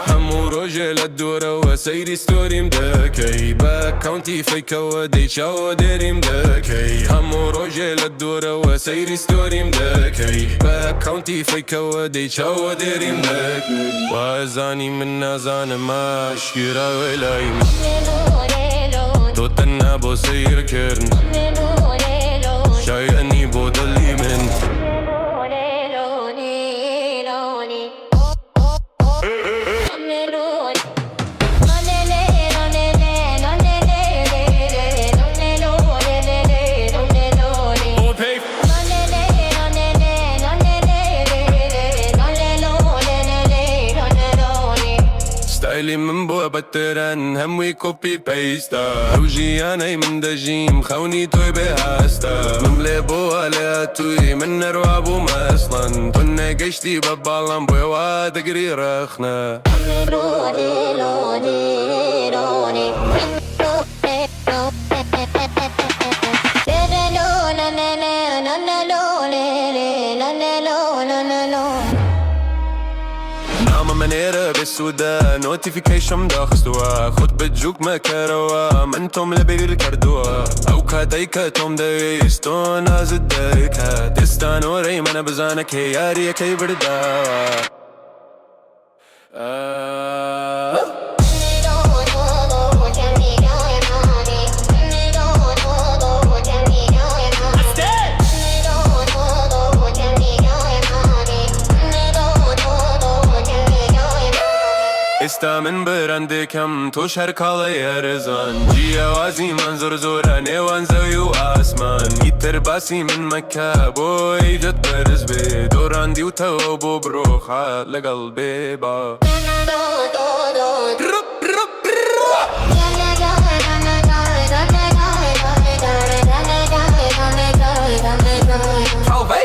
همو روژه لدوره و سیری ستوریم دکی با کانتی فیکا و دیچا و دریم دکی همو روژه لدوره و سیری ستوریم دکی با کانتی فیکا و دیچا و دریم دکی و ازانی من نزان ماشگیرا ویلایم تو تنها با سیر کرن شایانی بودلی من ستایلی من بو بترن هموی کپی پیستا روجی آنی من دجیم خونی توی به هستا مملی بو علی توی من نروابو مثلا تو نگشتی ببالم بوی وادگری رخنا منيرة بالسودا نوتيفيكيشن داخستوا خد بتجوك مكروا منتم لبير الكردوا او كاديكا توم ديستون ازد ديكا دستانو ريمانا بزانك هياري كي بردا استا من برنده کم تو شرکاله ارزان جیوازی منظر زورا نیوان زویو آسمان ایتر باسی من مکه بوی جد برز بی دوران دیو تو بو بروخا لقلبی با Salve